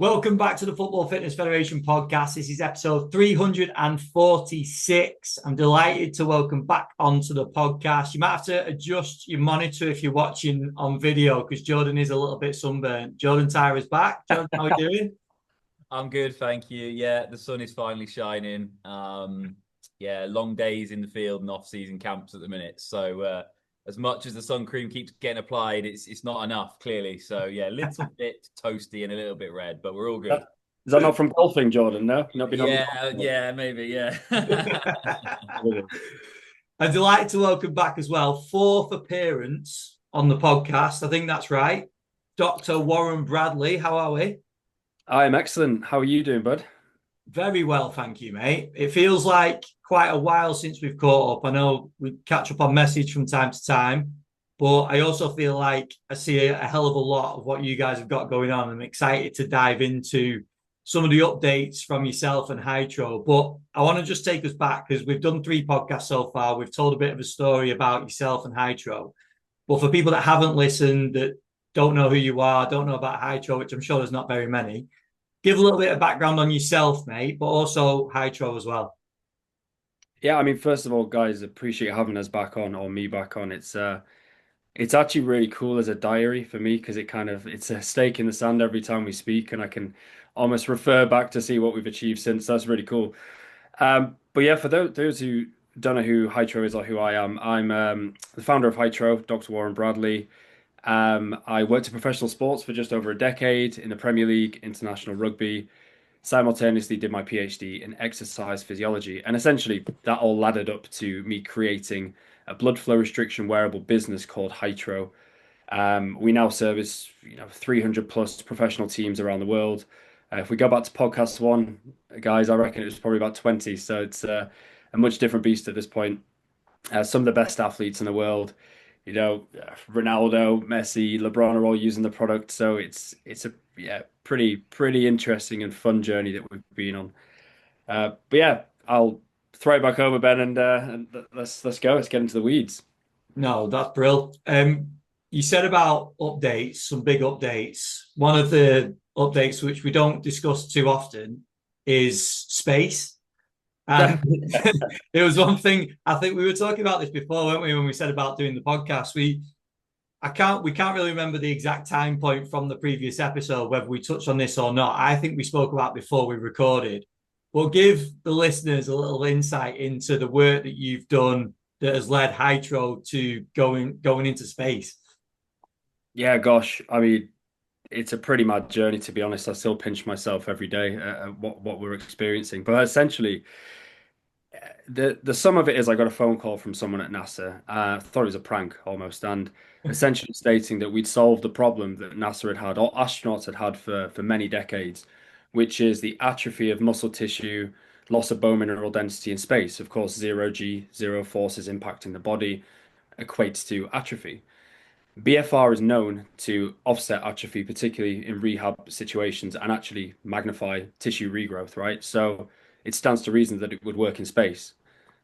Welcome back to the Football Fitness Federation podcast. This is episode 346. I'm delighted to welcome back onto the podcast. You might have to adjust your monitor if you're watching on video because Jordan is a little bit sunburnt. Jordan Tyra's back. Jordan, how are you doing? I'm good, thank you. Yeah, the sun is finally shining. Yeah, long days in the field and off-season camps at the minute. So as much as the sun cream keeps getting applied, it's not enough, clearly. So yeah, a little bit toasty and a little bit red, but we're all good. Is that not from golfing, Jordan? No, not been on. Yeah, maybe, yeah. I'm delighted to welcome back as well, fourth appearance on the podcast. I think that's right. Dr. Warren Bradley, how are we? I'm excellent. How are you doing, bud? Very well, thank you, mate. It feels like quite a while since we've caught up. I know we catch up on message from time to time, but I also feel like I see a hell of a lot of what you guys have got going on. I'm excited to dive into some of the updates from yourself and Hytro. But I want to just take us back because we've done 3 podcasts so far. We've told a bit of a story about yourself and Hytro. But for people that haven't listened, that don't know who you are, don't know about Hytro, which I'm sure there's not very many, give a little bit of background on yourself, mate, but also Hytro as well. Yeah, I mean, first of all, guys, appreciate having us back on or me back on. It's actually really cool as a diary for me because it's a stake in the sand every time we speak, and I can almost refer back to see what we've achieved since. That's really cool. But yeah, for those who don't know who Hytro is or who I am, I'm the founder of Hytro, Dr. Warren Bradley. I worked in professional sports for just over a decade in the Premier League, international rugby. Simultaneously did my PhD in exercise physiology, and essentially that all laddered up to me creating a blood flow restriction wearable business called Hytro. We now service 300 plus professional teams around the world. If we go back to podcast one, guys, I reckon it was probably about 20. So it's a much different beast at this point. Some of the best athletes in the world, Ronaldo, Messi, LeBron are all using the product. So it's a pretty interesting and fun journey that we've been on. But yeah, I'll throw it back over Ben and let's go. Let's get into the weeds. No, that's brilliant. You said about updates, some big updates. One of the updates which we don't discuss too often is space. And there was one thing I think we were talking about this before, weren't we? When we said about doing the podcast, we can't really remember the exact time point from the previous episode whether we touched on this or not. I think we spoke about before we recorded. We'll give the listeners a little insight into the work that you've done that has led Hytro to going into space. Yeah, gosh, I mean, it's a pretty mad journey to be honest. I still pinch myself every day at what we're experiencing. But essentially, the sum of it is I got a phone call from someone at NASA. I thought it was a prank almost, and essentially stating that we'd solved the problem that NASA had had, or astronauts had had for many decades, which is the atrophy of muscle tissue, loss of bone mineral density in space. Of course, zero G, zero forces impacting the body equates to atrophy. BFR is known to offset atrophy, particularly in rehab situations, and actually magnify tissue regrowth, right? So it stands to reason that it would work in space.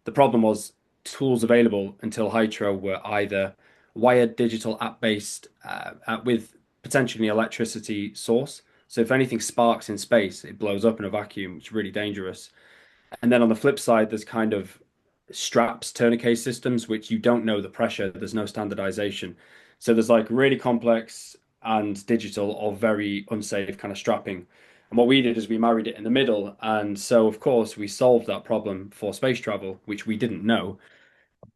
The problem was tools available until Hytro were either wired digital app-based with potentially an electricity source. So if anything sparks in space, it blows up in a vacuum, which is really dangerous. And then on the flip side, there's kind of straps, tourniquet systems, which you don't know the pressure. There's no standardization. So there's like really complex and digital or very unsafe kind of strapping. And what we did is we married it in the middle. And so, of course, we solved that problem for space travel, which we didn't know.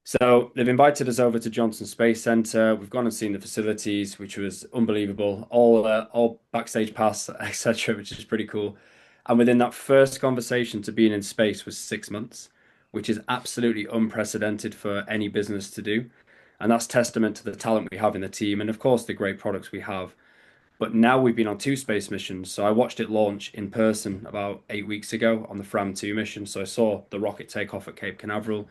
So they've invited us over to Johnson Space Center. We've gone and seen the facilities, which was unbelievable. All backstage pass, etc., which is pretty cool. And within that first conversation to being in space was 6 months, which is absolutely unprecedented for any business to do. And that's testament to the talent we have in the team and, of course, the great products we have. But now we've been on 2 space missions. So I watched it launch in person about 8 weeks ago on the Fram 2 mission. So I saw the rocket take off at Cape Canaveral.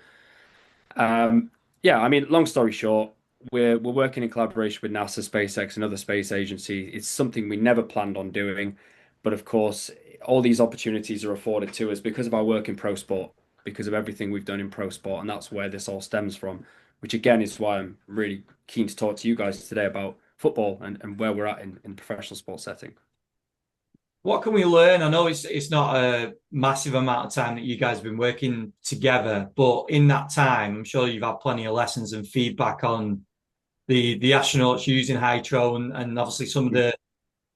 Yeah, I mean, long story short, we're working in collaboration with NASA, SpaceX, and other space agencies. It's something we never planned on doing, but of course, all these opportunities are afforded to us because of our work in pro sport, because of everything we've done in pro sport, and that's where this all stems from. Which again is why I'm really keen to talk to you guys today about football and where we're at in professional sports setting. What can we learn? I know it's not a massive amount of time that you guys have been working together, but in that time, I'm sure you've had plenty of lessons and feedback on the astronauts using Hytro and obviously some of the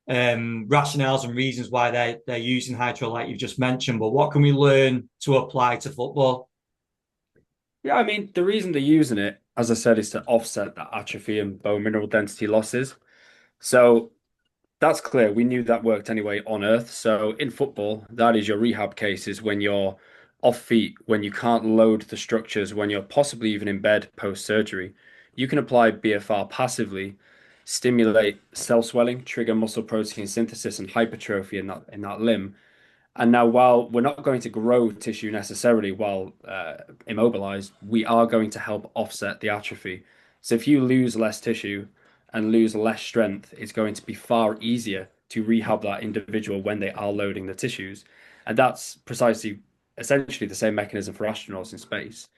rationales and reasons why they're using Hytro, like you've just mentioned. But what can we learn to apply to football? Yeah, I mean, the reason they're using it, as I said, is to offset that atrophy and bone mineral density losses. So that's clear. We knew that worked anyway on Earth. So in football, that is your rehab cases when you're off feet, when you can't load the structures, when you're possibly even in bed post-surgery. You can apply BFR passively, stimulate cell swelling, trigger muscle protein synthesis and hypertrophy in that limb. And now, while we're not going to grow tissue necessarily while immobilized, we are going to help offset the atrophy. So if you lose less tissue and lose less strength, it's going to be far easier to rehab that individual when they are loading the tissues. And that's precisely, essentially the same mechanism for astronauts in space.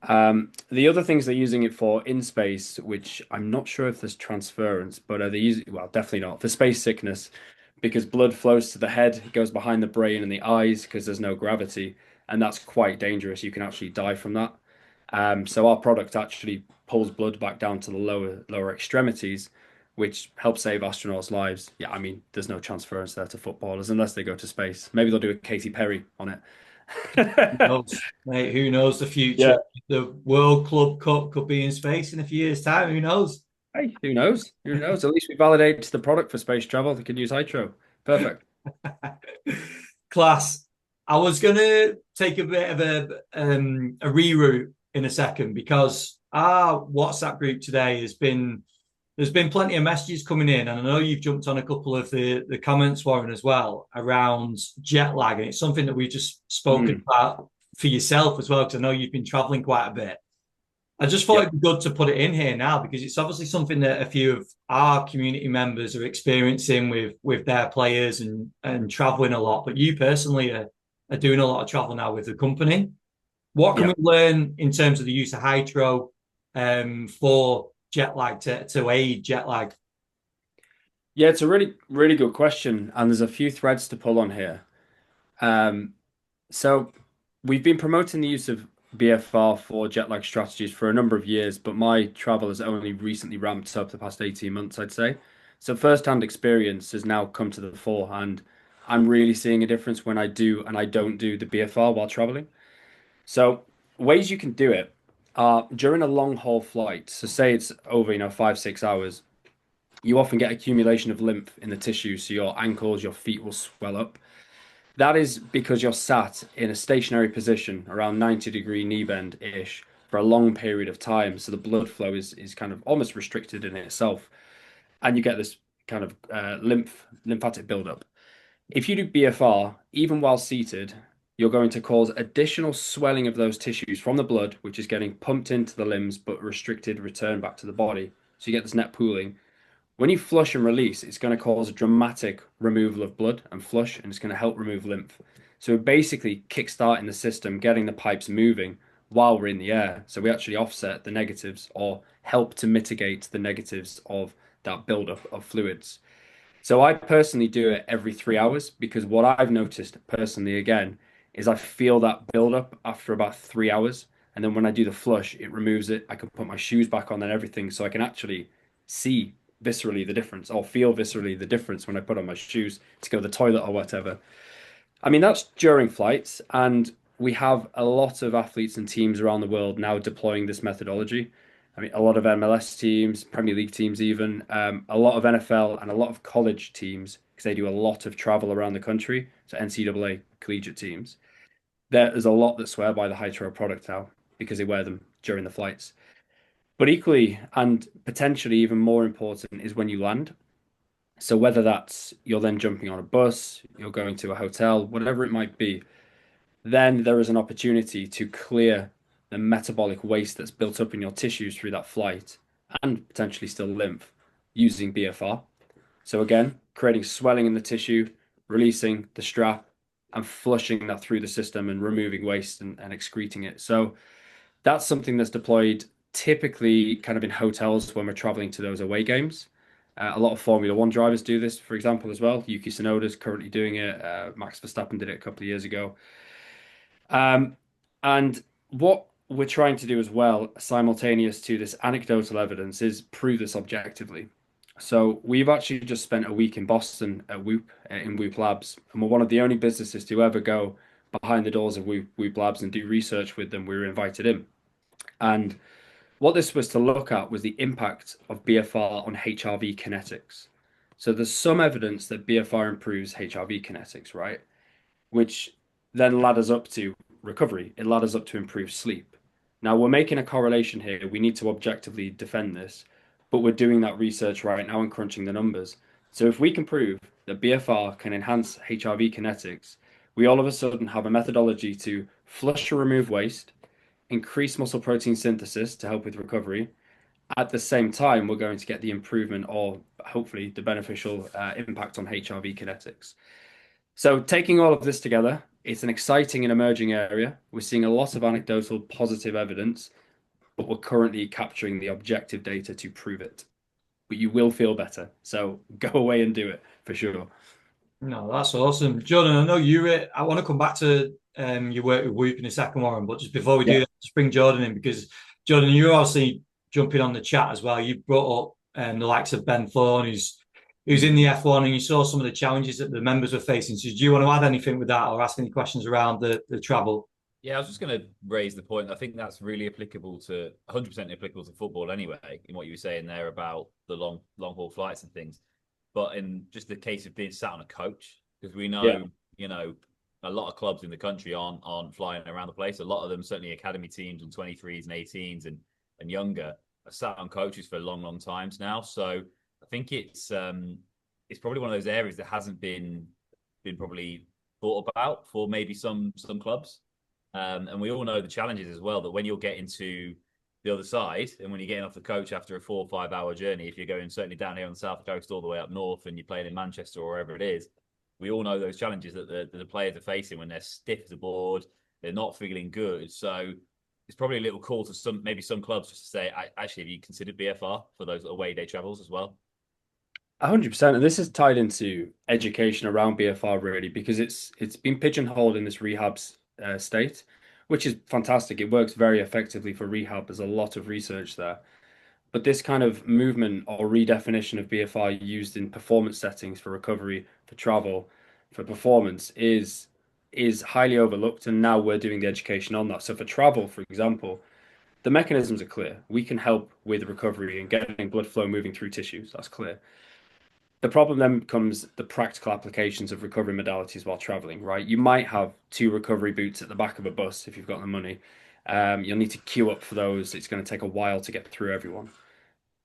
The other things they're using it for in space, which I'm not sure if there's transference, but they use it, well, definitely not for space sickness, because blood flows to the head, it goes behind the brain and the eyes because there's no gravity, and that's quite dangerous. You can actually die from that. So our product actually pulls blood back down to the lower extremities, which helps save astronauts' lives. Yeah, I mean, there's no transference there to footballers unless they go to space. Maybe they'll do a Katy Perry on Who it. knows, mate? Who knows the future? Yeah. The World Club Cup could be in space in a few years' time. Who knows? Hey, who knows? Who knows? At least we validated the product for space travel. They can use Hytro. Perfect. Class. I was gonna take a bit of a reroute in a second because our WhatsApp group today has been there's been plenty of messages coming in, and I know you've jumped on a couple of the comments, Warren, as well, around jet lag, and it's something that we've just spoken Mm. about for yourself as well, because I know you've been traveling quite a bit. I just thought Yep. it'd be good to put it in here now because it's obviously something that a few of our community members are experiencing with their players and traveling a lot. But you personally are doing a lot of travel now with the company. What can we Yep. learn in terms of the use of Hytro for jet lag to aid jet lag? Yeah, it's a really good question, and there's a few threads to pull on here. Um, so we've been promoting the use of BFR for jet lag strategies for a number of years, but my travel has only recently ramped up the past 18 months, I'd say. So first-hand experience has now come to the fore, and I'm really seeing a difference when I do and I don't do the BFR while traveling. So ways you can do it are during a long haul flight. So say it's over, 5, 6 hours, you often get accumulation of lymph in the tissue. So your ankles, your feet will swell up. That is because you're sat in a stationary position around 90-degree knee bend ish for a long period of time. So the blood flow is kind of almost restricted in itself. And you get this kind of lymphatic buildup. If you do BFR, even while seated, you're going to cause additional swelling of those tissues from the blood, which is getting pumped into the limbs but restricted return back to the body. So you get this net pooling. When you flush and release, it's going to cause a dramatic removal of blood and flush, and it's going to help remove lymph. So we're basically kickstarting the system, getting the pipes moving while we're in the air. So we actually offset the negatives or help to mitigate the negatives of that buildup of fluids. So I personally do it every 3 hours because what I've noticed personally again is I feel that build up after about 3 hours. And then when I do the flush, it removes it. I can put my shoes back on and everything. So I can actually see viscerally the difference or feel viscerally the difference when I put on my shoes to go to the toilet or whatever. I mean, that's during flights, and we have a lot of athletes and teams around the world now deploying this methodology. I mean, a lot of MLS teams, Premier League teams, even a lot of NFL and a lot of college teams, because they do a lot of travel around the country. So NCAA collegiate teams. There's a lot that swear by the Hytro product now because they wear them during the flights. But equally and potentially even more important is when you land. So whether that's you're then jumping on a bus, you're going to a hotel, whatever it might be, then there is an opportunity to clear the metabolic waste that's built up in your tissues through that flight and potentially still lymph using BFR. So again, creating swelling in the tissue, releasing the strap and flushing that through the system and removing waste and excreting it. So that's something that's deployed typically kind of in hotels when we're traveling to those away games. A lot of Formula One drivers do this, for example, as well. Yuki Tsunoda's currently doing it. Max Verstappen did it a couple of years ago. And what we're trying to do as well, simultaneous to this anecdotal evidence, is prove this objectively. So we've actually just spent a week in Boston at Whoop in Whoop Labs, and we're one of the only businesses to ever go behind the doors of Whoop Labs and do research with them. We were invited in, and what this was to look at was the impact of BFR on HRV kinetics. So there's some evidence that BFR improves HRV kinetics, right? Which then ladders up to recovery. It ladders up to improved sleep. Now we're making a correlation here. We need to objectively defend this, but we're doing that research right now and crunching the numbers. So if we can prove that BFR can enhance HRV kinetics, we all of a sudden have a methodology to flush or remove waste, increase muscle protein synthesis to help with recovery. At the same time, we're going to get the improvement or hopefully the beneficial impact on HRV kinetics. So, taking all of this together, it's an exciting and emerging area. We're seeing a lot of anecdotal positive evidence, but we're currently capturing the objective data to prove it. But you will feel better. So, go away and do it for sure. No, that's awesome. Jordan, I know I want to come back to your work with Whoop in a second, Warren, but just before we do Yeah. that, just bring Jordan in because, Jordan, you're obviously jumping on the chat as well. You brought up the likes of Ben Thorne, who's in the F1, and you saw some of the challenges that the members were facing. So do you want to add anything with that or ask any questions around the travel? Yeah, I was just going to raise the point. I think that's really applicable to 100% applicable to football anyway, in what you were saying there about the long haul flights and things. But in just the case of being sat on a coach, because we know, Yeah. A lot of clubs in the country aren't flying around the place. A lot of them, certainly academy teams and 23s and 18s and younger, are sat on coaches for long times now. So I think it's probably one of those areas that hasn't been probably thought about for maybe some clubs. And we all know the challenges as well, that when you're getting to the other side and when you're getting off the coach after a 4 or 5 hour journey, if you're going certainly down here on the south coast all the way up north and you're playing in Manchester or wherever it is, we all know those challenges that the players are facing when they're stiff as a board, they're not feeling good. So it's probably a little call to some clubs just to say, actually, have you considered BFR for those away day travels as well? 100%. And this is tied into education around BFR really, because it's been pigeonholed in this rehab state, which is fantastic. It works very effectively for rehab. There's a lot of research there. But this kind of movement or redefinition of BFR used in performance settings for recovery, for travel, for performance is highly overlooked. And now we're doing the education on that. So for travel, for example, the mechanisms are clear. We can help with recovery and getting blood flow moving through tissues. That's clear. The problem then becomes the practical applications of recovery modalities while traveling, right? You might have 2 recovery boots at the back of a bus if you've got the money. You'll need to queue up for those. It's going to take a while to get through everyone.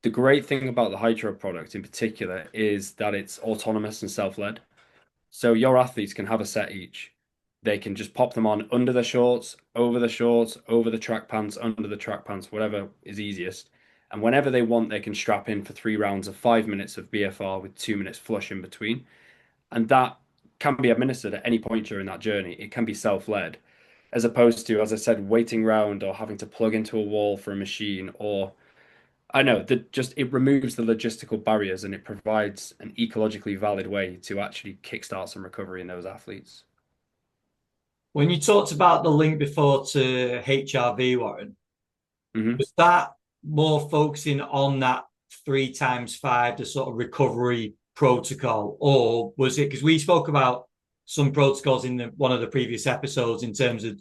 The great thing about the Hytro product in particular is that it's autonomous and self-led. So your athletes can have a set each. They can just pop them on under the shorts, over the shorts, over the track pants, under the track pants, whatever is easiest. And whenever they want, they can strap in for 3 rounds of 5 minutes of BFR with 2 minutes flush in between. And that can be administered at any point during that journey. It can be self-led, as opposed to, as I said, waiting round or having to plug into a wall for a machine or I know that just it removes the logistical barriers and it provides an ecologically valid way to actually kickstart some recovery in those athletes. When you talked about the link before to HRV, Warren, Hmm. was that more focusing on that 3x5, the sort of recovery protocol, or was it because we spoke about some protocols in one of the previous episodes in terms of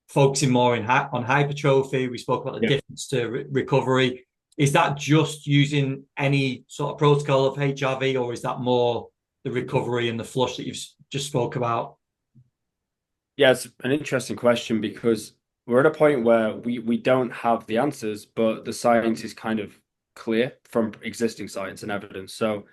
focusing more on hypertrophy? We spoke about the Yeah. difference to recovery. Is that just using any sort of protocol of HRV, or is that more the recovery and the flush that you've just spoke about? Yeah, it's an interesting question because we're at a point where we don't have the answers, but the science is kind of clear from existing science and evidence. So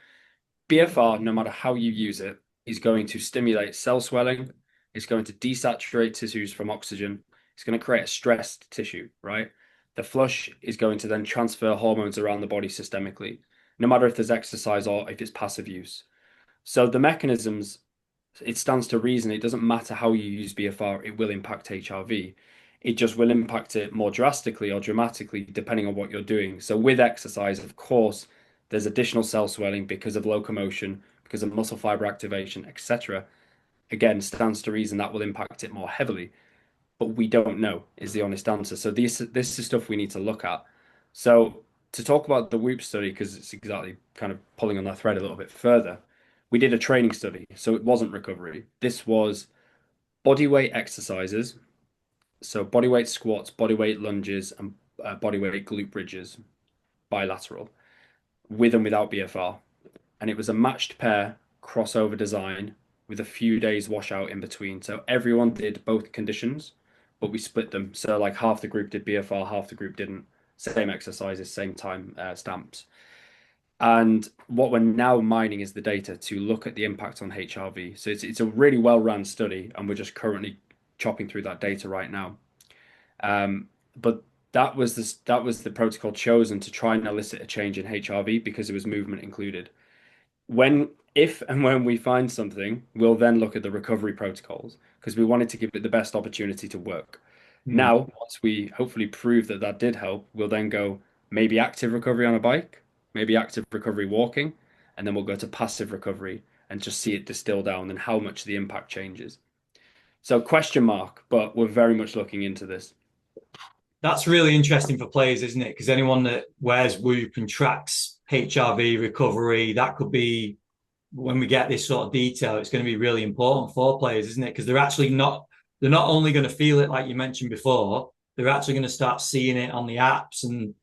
BFR, no matter how you use it, is going to stimulate cell swelling. It's going to desaturate tissues from oxygen. It's going to create a stressed tissue, right? The flush is going to then transfer hormones around the body systemically, no matter if there's exercise or if it's passive use. So the mechanisms, it stands to reason, it doesn't matter how you use BFR, it will impact HRV. It just will impact it more drastically or dramatically depending on what you're doing. So with exercise, of course, there's additional cell swelling because of locomotion, because of muscle fiber activation, etc. Again, stands to reason that will impact it more heavily, but we don't know is the honest answer. So this is stuff we need to look at. So to talk about the Whoop study, because it's exactly kind of pulling on that thread a little bit further, we did a training study, so it wasn't recovery. This was body weight exercises, so body weight squats, body weight lunges, and body weight glute bridges, bilateral, with and without BFR. And it was a matched pair crossover design with a few days washout in between. So everyone did both conditions, but we split them. So like half the group did BFR, half the group didn't. Same exercises, same time stamps. And what we're now mining is the data to look at the impact on HRV. So it's a really well run study, and we're just currently chopping through that data right now. But that was the protocol chosen to try and elicit a change in HRV because there was movement included. If and when we find something, we'll then look at the recovery protocols because we wanted to give it the best opportunity to work. Now, once we hopefully prove that that did help, we'll then go maybe active recovery on a bike, maybe active recovery walking, and then we'll go to passive recovery and just see it distill down and how much the impact changes. So question mark, but we're very much looking into this. That's really interesting for players, isn't it? Because anyone that wears Whoop and tracks HRV recovery, that could be when we get this sort of detail, it's going to be really important for players, isn't it? Because they're not only going to feel it like you mentioned before, they're actually going to start seeing it on the apps and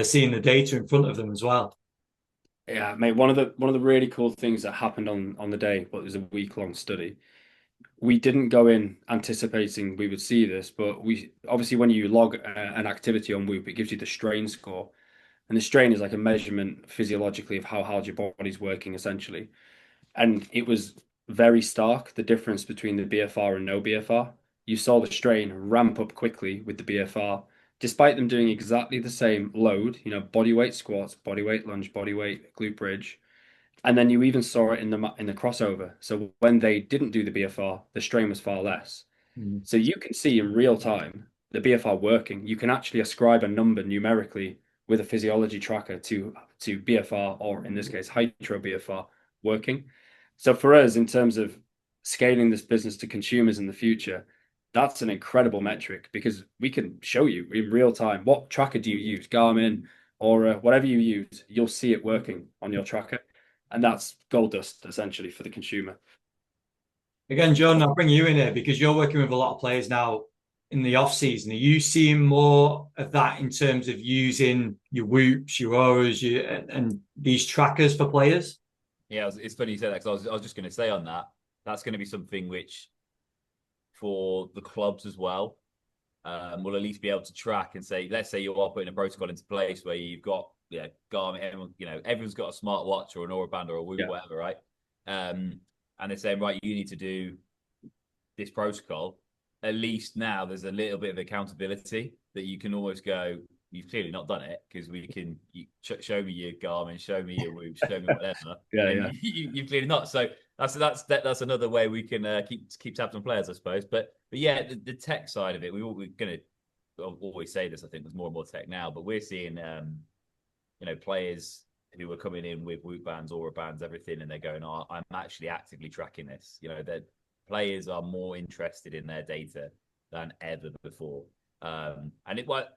seeing the data in front of them as well. Yeah, mate. One of the really cool things that happened on the day, but it was a week-long study. We didn't go in anticipating we would see this, but we obviously when you log an activity on Whoop, it gives you the strain score, and the strain is like a measurement physiologically of how hard your body's working, essentially. And it was very stark the difference between the BFR and no BFR. You saw the strain ramp up quickly with the BFR, despite them doing exactly the same load, body weight squats, body weight lunge, body weight glute bridge. And then you even saw it in the crossover. So when they didn't do the BFR, the strain was far less. So you can see in real time the BFR working. You can actually ascribe a number numerically with a physiology tracker to BFR, or in this case, Hytro BFR working. So for us, in terms of scaling this business to consumers in the future, that's an incredible metric because we can show you in real time what tracker do you use, Garmin or whatever you use, you'll see it working on your tracker. And that's gold dust essentially for the consumer. Again, John, I'll bring you in here because you're working with a lot of players now in the off season. Are you seeing more of that in terms of using your Whoops, your auras, and these trackers for players? Yeah, it's funny you say that because I was just going to say on that, that's going to be something which for the clubs as well, will at least be able to track and say, let's say you are putting a protocol into place where you've got Garmin, everyone's got a smartwatch or an Aura band or a Whoop, whatever, right? And they're saying, right, you need to do this protocol. At least now there's a little bit of accountability that you can almost go, you've clearly not done it because show me your Garmin, show me your Whoop, show me whatever. You've clearly not. So that's another way we can keep tabs on players, I suppose. But yeah, the tech side of it, we're going to always say this. I think there's more and more tech now, but we're seeing players who are coming in with Whoop bands, Aura bands, everything, and they're going, "Oh, I'm actually actively tracking this." That players are more interested in their data than ever before. And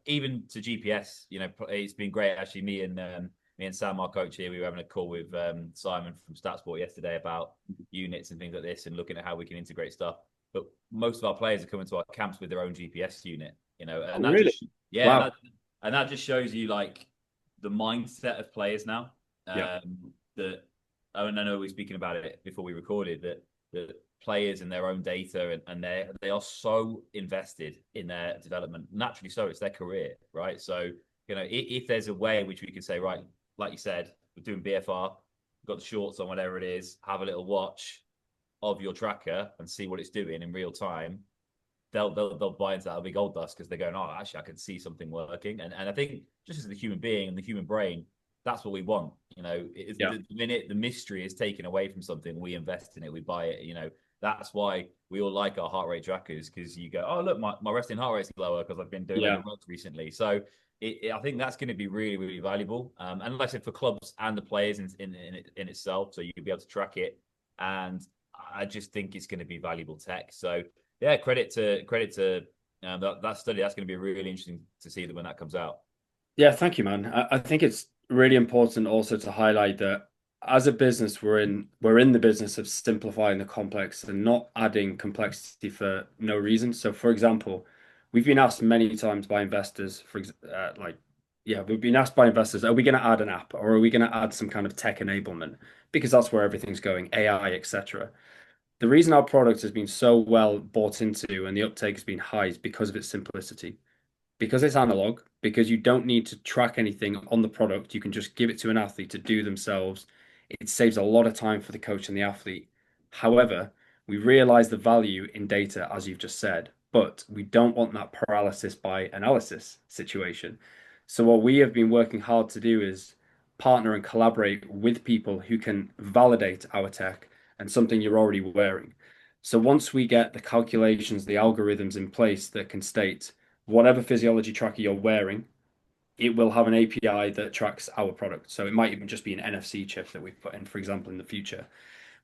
even to GPS, it's been great. Actually, me and Sam, our coach here, we were having a call with Simon from StatSport yesterday about units and things like this, and looking at how we can integrate stuff. But most of our players are coming to our camps with their own GPS unit, and that really? Wow. and that just shows you like the mindset of players now. That I know we were speaking about it before we recorded that players and their own data and they are so invested in their development. Naturally, so it's their career, right? So if there's a way in which we can say, right, like you said, we're doing BFR, we've got the shorts on, whatever it is, have a little watch of your tracker and see what it's doing in real time. They'll buy into that. It'll be gold dust because they're going, oh, actually, I can see something working. And I think just as the human being and the human brain, that's what we want. The minute the mystery is taken away from something, we invest in it, we buy it. That's why we all like our heart rate trackers because you go, oh, look, my resting heart rate's lower because I've been doing runs recently. So I think that's going to be really, really valuable. And like I said, for clubs and the players in itself, so you'll be able to track it. And I just think it's going to be valuable tech. So yeah, credit to that study. That's going to be really interesting to see that when that comes out. Yeah, thank you, man. I think it's really important also to highlight that as a business, we're in the business of simplifying the complex and not adding complexity for no reason. So, for example, we've been asked many times by investors, we've been asked by investors, are we going to add an app or are we going to add some kind of tech enablement? Because that's where everything's going, AI, etc. The reason our product has been so well bought into and the uptake has been high is because of its simplicity, because it's analog, because you don't need to track anything on the product. You can just give it to an athlete to do themselves. It saves a lot of time for the coach and the athlete. However, we realize the value in data, as you've just said, but we don't want that paralysis by analysis situation. So, what we have been working hard to do is partner and collaborate with people who can validate our tech and something you're already wearing. So, once we get the calculations, the algorithms in place that can state, whatever physiology tracker you're wearing, it will have an API that tracks our product. So it might even just be an NFC chip that we put in, for example, in the future.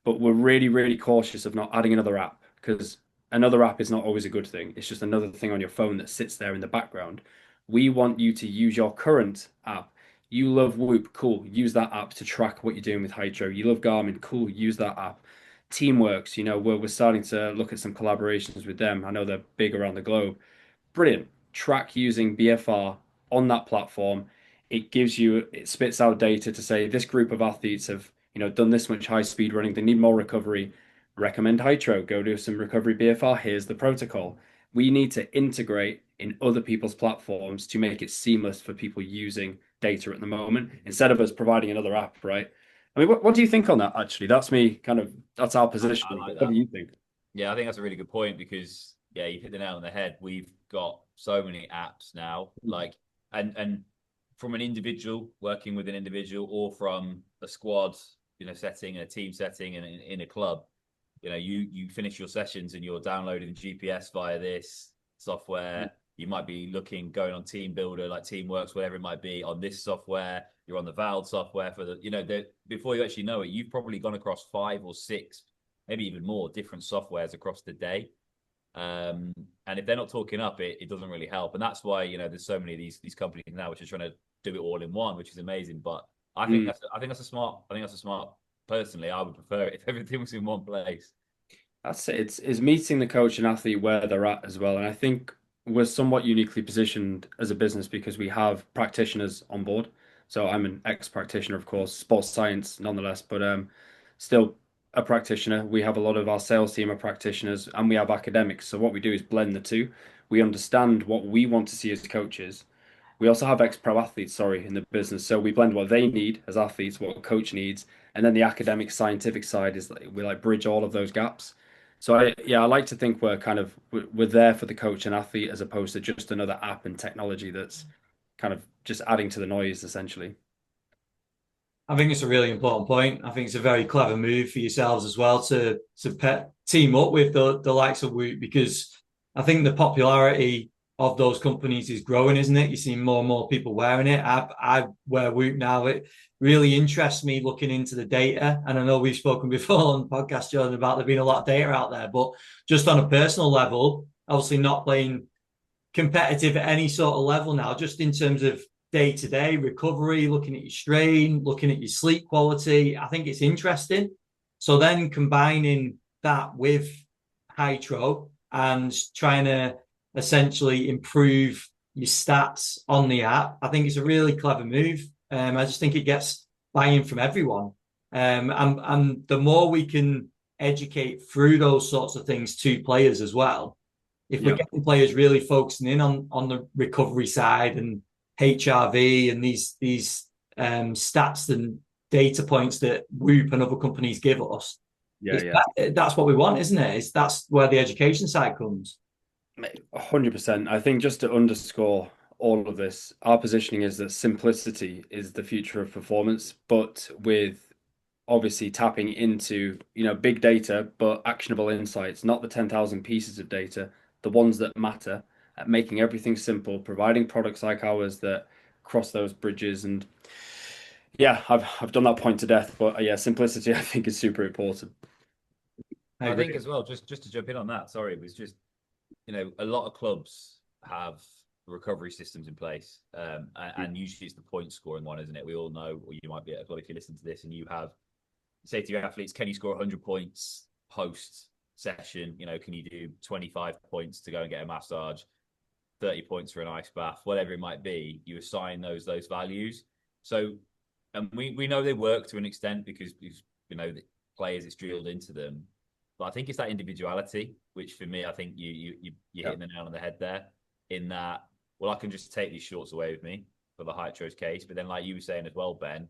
But we're really, really cautious of not adding another app because another app is not always a good thing. It's just another thing on your phone that sits there in the background. We want you to use your current app. You love Whoop, cool. Use that app to track what you're doing with Hytro. You love Garmin, cool. Use that app. Teamworks, we're starting to look at some collaborations with them. I know they're big around the globe. Brilliant. Track using BFR on that platform. It spits out data to say this group of athletes have, done this much high speed running. They need more recovery. Recommend Hytro. Go do some recovery BFR. Here's the protocol. We need to integrate in other people's platforms to make it seamless for people using data at the moment instead of us providing another app, right? I mean, what do you think on that, actually? That's our position. I like What do that. you think? Yeah, I think that's a really good point because yeah, you hit the nail on the head. We've got so many apps now, like and from an individual working with an individual or from a squad, setting and a team setting and in a club, you finish your sessions and you're downloading GPS via this software. You might be going on Team Builder, like Teamworks, whatever it might be, on this software. You're on the Valve software for before you actually know it, you've probably gone across 5 or 6, maybe even more different softwares across the day. And if they're not talking up, it doesn't really help. And that's why, there's so many of these companies now which are trying to do it all in one, which is amazing. But I think that's a smart. Personally, I would prefer it if everything was in one place. That's it. It's meeting the coach and athlete where they're at as well. And I think we're somewhat uniquely positioned as a business because we have practitioners on board. So I'm an ex-practitioner, of course, sports science nonetheless, but still a practitioner. We have a lot of our sales team are practitioners and we have academics. So what we do is blend the two. We understand what we want to see as coaches. We also have ex-pro athletes, sorry, in the business. So we blend what they need as athletes, what a coach needs, and then the academic scientific side is like we bridge all of those gaps. So I like to think we're there for the coach and athlete as opposed to just another app and technology that's kind of just adding to the noise essentially. I think it's a really important point. I think it's a very clever move for yourselves as well to team up with the likes of Whoop because I think the popularity of those companies is growing, isn't it? You're seeing more and more people wearing it. I wear Whoop now. It really interests me looking into the data. And I know we've spoken before on the podcast, Jordan, about there being a lot of data out there, but just on a personal level, obviously not playing competitive at any sort of level now, just in terms of day-to-day recovery, looking at your strain, looking at your sleep quality. I think it's interesting. So then combining that with Hytro and trying to essentially improve your stats on the app, I think it's a really clever move. I just think it gets buy-in from everyone. And the more we can educate through those sorts of things to players as well, if we're getting players really focusing in on the recovery side and HRV and these stats and data points that Whoop and other companies give us, that's what we want, isn't it? That's where the education side comes. 100%. I think just to underscore all of this, our positioning is that simplicity is the future of performance, but with obviously tapping into, big data, but actionable insights, not the 10,000 pieces of data, the ones that matter, making everything simple, providing products like ours that cross those bridges. And yeah, I've done that point to death. But yeah, simplicity I think is super important. I I think agree. as well, just to jump in on that, sorry, it was just, a lot of clubs have recovery systems in place. And usually it's the point scoring one, isn't it? We all know, or you might be at a club if you listen to this and you have, say to your athletes, can you score 100 points post session? Can you do 25 points to go and get a massage, 30 points for an ice bath, whatever it might be? You assign those values. So, and we know they work to an extent because the players, it's drilled into them. But I think it's that individuality, which for me, I think you're hitting the nail on the head there. In that, well, I can just take these shorts away with me for the Hytro's case, but then like you were saying as well, Ben,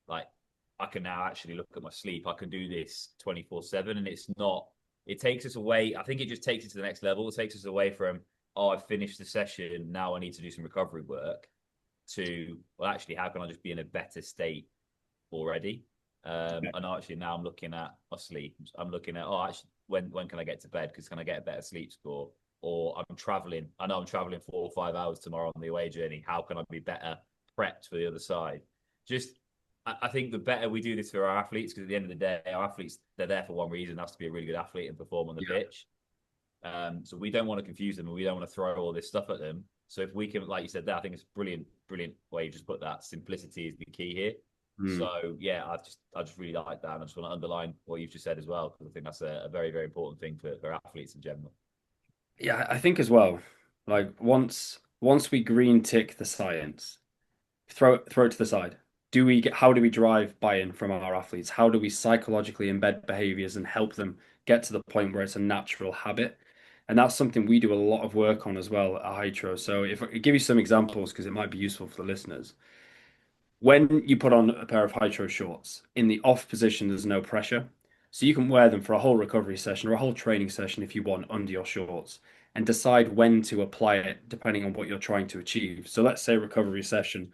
like I can now actually look at my sleep. I can do this 24/7, and it's not. It takes us away. I think it just takes it to the next level. It takes us away from, oh, I've finished the session. Now I need to do some recovery work. To, well, actually, how can I just be in a better state already? And actually now I'm looking at my sleep. I'm looking at, oh, actually, when can I get to bed? Because can I get a better sleep score? Or I'm traveling. I know I'm traveling 4 or 5 hours tomorrow on the away journey. How can I be better prepped for the other side? Just, I think the better we do this for our athletes, because at the end of the day, our athletes, they're there for one reason. That's to be a really good athlete and perform on the pitch. So we don't want to confuse them, and we don't want to throw all this stuff at them. So if we can, like you said, that I think it's brilliant way you just put that. Simplicity is the key here. So yeah, I just really like that, and I just want to underline what you've just said as well, because I think that's a very, very important thing for athletes in general. Yeah, I think as well, like once we green tick the science, throw it to the side. How do we drive buy-in from our athletes? How do we psychologically embed behaviors and help them get to the point where it's a natural habit? And that's something we do a lot of work on as well at Hytro. So if I give you some examples, because it might be useful for the listeners. When you put on a pair of Hytro shorts, in the off position, there's no pressure. So you can wear them for a whole recovery session or a whole training session if you want under your shorts and decide when to apply it depending on what you're trying to achieve. So let's say recovery session,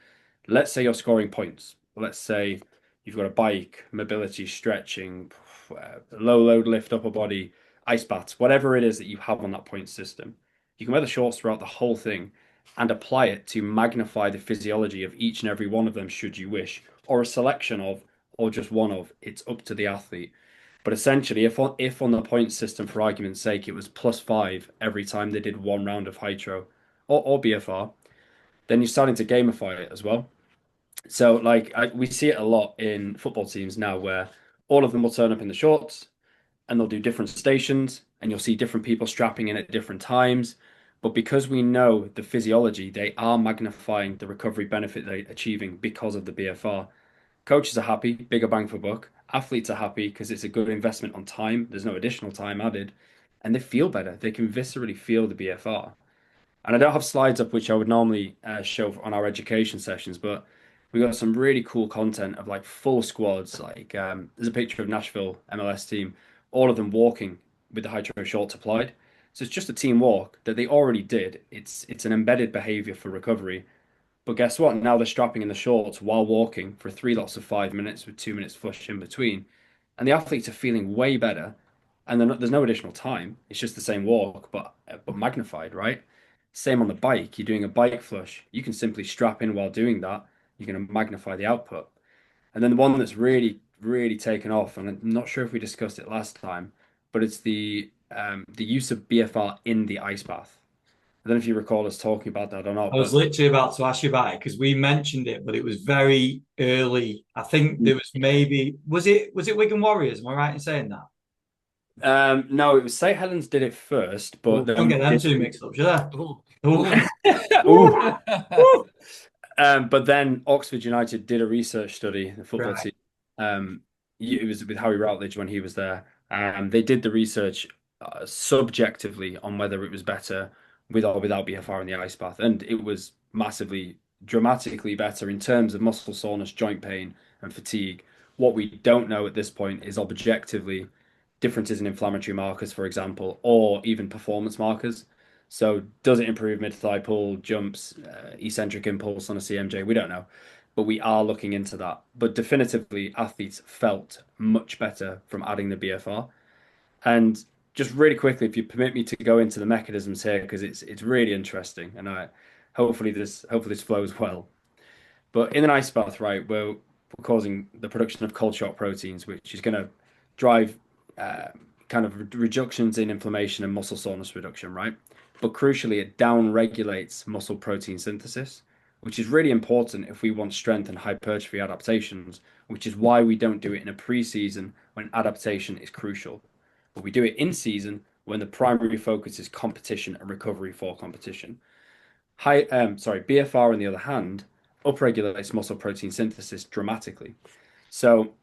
let's say you're scoring points. Let's say you've got a bike, mobility, stretching, low load lift upper body, ice baths, whatever it is that you have on that point system. You can wear the shorts throughout the whole thing and apply it to magnify the physiology of each and every one of them, should you wish, or a selection of, or just one of. It's up to the athlete. But essentially, if on the point system, for argument's sake, it was +5 every time they did one round of Hytro or BFR, then you're starting to gamify it as well. So, like, we see it a lot in football teams now where all of them will turn up in the shorts and they'll do different stations and you'll see different people strapping in at different times. But because we know the physiology, they are magnifying the recovery benefit they're achieving because of the BFR. Coaches are happy, bigger bang for buck. Athletes are happy because it's a good investment on time. There's no additional time added. And they feel better. They can viscerally feel the BFR. And I don't have slides up, which I would normally show on our education sessions, but we got some really cool content of like full squads. Like there's a picture of Nashville MLS team, all of them walking with the Hytro shorts applied. So it's just a team walk that they already did. It's an embedded behavior for recovery. But guess what? Now they're strapping in the shorts while walking for 3 lots of 5 minutes with 2 minutes flush in between. And the athletes are feeling way better. And there's no additional time. It's just the same walk, but magnified, right? Same on the bike. You're doing a bike flush. You can simply strap in while doing that. You're going to magnify the output. And then the one that's really, really taken off, and I'm not sure if we discussed it last time, but it's the use of BFR in the ice bath. I don't know if you recall us talking about that or not, I was but literally about to ask you about it because we mentioned it, but it was very early. I think there was maybe was it Wigan Warriors? Am I right in saying that? no, it was St. Helens did it first, but Oh, don't then get them two mixed up, should I? Ooh. Oh, Ooh, woo. But then Oxford United did a research study, the football right. team. It was with Harry Routledge when he was there. They did the research subjectively on whether it was better with or without BFR in the ice bath, and it was massively, dramatically better in terms of muscle soreness, joint pain, and fatigue. What we don't know at this point is objectively differences in inflammatory markers, for example, or even performance markers. So, does it improve mid-thigh pull, jumps, eccentric impulse on a CMJ? We don't know, but we are looking into that. But definitively, athletes felt much better from adding the BFR. And just really quickly, if you permit me to go into the mechanisms here, because it's really interesting, and I hopefully this flows well. But in an ice bath, right, we're causing the production of cold shock proteins, which is going to drive uh, kind of reductions in inflammation and muscle soreness reduction, right? But crucially, it down regulates muscle protein synthesis, which is really important if we want strength and hypertrophy adaptations, which is why we don't do it in a pre-season when adaptation is crucial. But we do it in season when the primary focus is competition and recovery for competition. BFR on the other hand upregulates muscle protein synthesis dramatically. So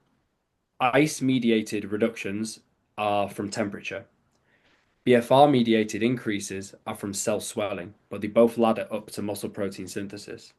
ice-mediated reductions are from temperature. BFR-mediated increases are from cell swelling, but they both ladder up to muscle protein synthesis.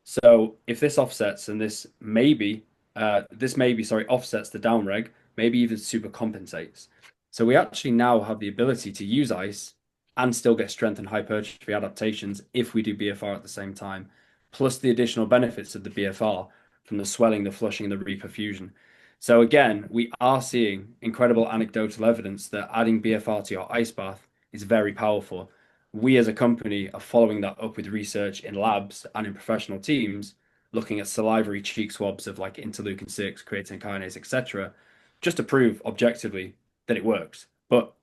So if this offsets and this maybe offsets the downreg, maybe even super compensates. So we actually now have the ability to use ice and still get strength and hypertrophy adaptations if we do BFR at the same time, plus the additional benefits of the BFR from the swelling, the flushing, and the reperfusion. So again, we are seeing incredible anecdotal evidence that adding BFR to your ice bath is very powerful. We as a company are following that up with research in labs and in professional teams, looking at salivary cheek swabs of like interleukin 6, creatine kinase, etc., just to prove objectively that it works. But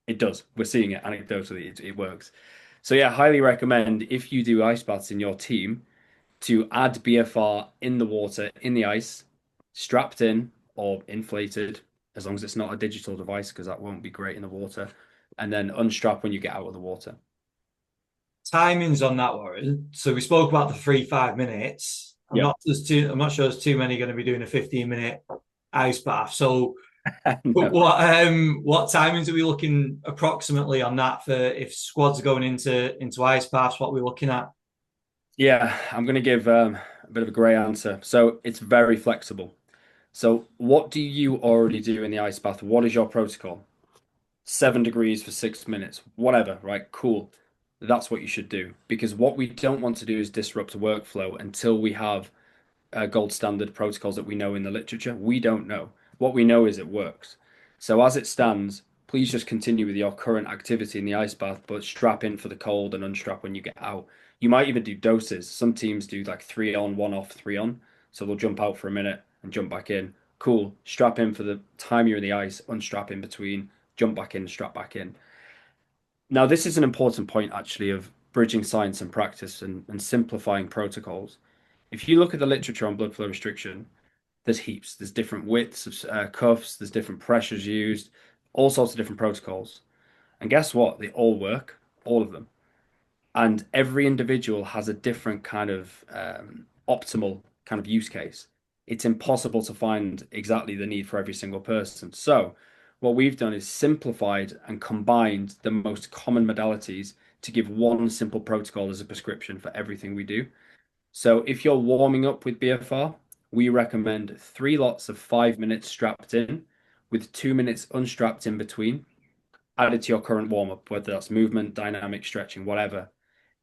it does. We're seeing it anecdotally. It works. So yeah, highly recommend if you do ice baths in your team to add BFR in the water, in the ice, strapped in or inflated, as long as it's not a digital device, because that won't be great in the water, and then unstrap when you get out of the water. Timings on that, Warren. So we spoke about the 3 5 minutes. I'm Yep. not sure there's too many going to be doing a 15-minute ice bath. So No. what timings are we looking approximately on that for if squads are going into ice baths? What we're looking at? Yeah, I'm going to give a bit of a grey answer. So it's very flexible. So what do you already do in the ice bath? What is your protocol? 7 degrees for 6 minutes, whatever, right? Cool. That's what you should do. Because what we don't want to do is disrupt a workflow until we have gold standard protocols that we know in the literature. We don't know. What we know is it works. So as it stands, please just continue with your current activity in the ice bath, but strap in for the cold and unstrap when you get out. You might even do doses. Some teams do like 3 on, 1 off, 3 on. So they'll jump out for a minute and jump back in. Cool. Strap in for the time you're in the ice, unstrap in between, jump back in, strap back in. Now, this is an important point actually of bridging science and practice and simplifying protocols. If you look at the literature on blood flow restriction, there's heaps. There's different widths of cuffs, there's different pressures used, all sorts of different protocols. And guess what? They all work, all of them. And every individual has a different kind of optimal kind of use case. It's impossible to find exactly the need for every single person. So, what we've done is simplified and combined the most common modalities to give one simple protocol as a prescription for everything we do. So if you're warming up with BFR, we recommend 3 lots of 5 minutes strapped in with 2 minutes unstrapped in between, added to your current warm up, whether that's movement, dynamic, stretching, whatever.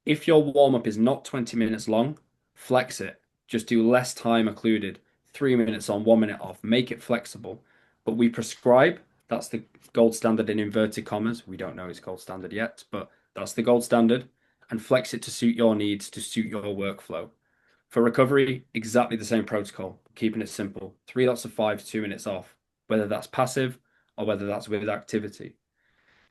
If your warm up is not 20 minutes long, flex it. Just do less time occluded, 3 minutes on, 1 minute off. Make it flexible. But we prescribe, that's the gold standard in inverted commas. We don't know it's gold standard yet, but that's the gold standard. And flex it to suit your needs, to suit your workflow. For recovery, exactly the same protocol, keeping it simple. 3 lots of 5, 2 minutes off, whether that's passive or whether that's with activity.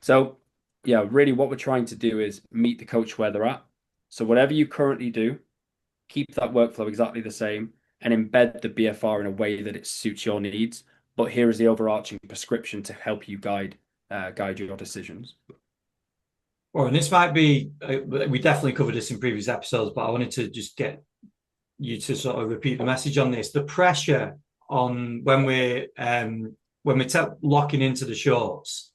So, yeah, really what we're trying to do is meet the coach where they're at. So, whatever you currently do, keep that workflow exactly the same and embed the BFR in a way that it suits your needs. But here is the overarching prescription to help you guide your decisions. Well, and this might be, we definitely covered this in previous episodes, but I wanted to just get you to sort of repeat the message on this. The pressure on when we're locking into the shorts,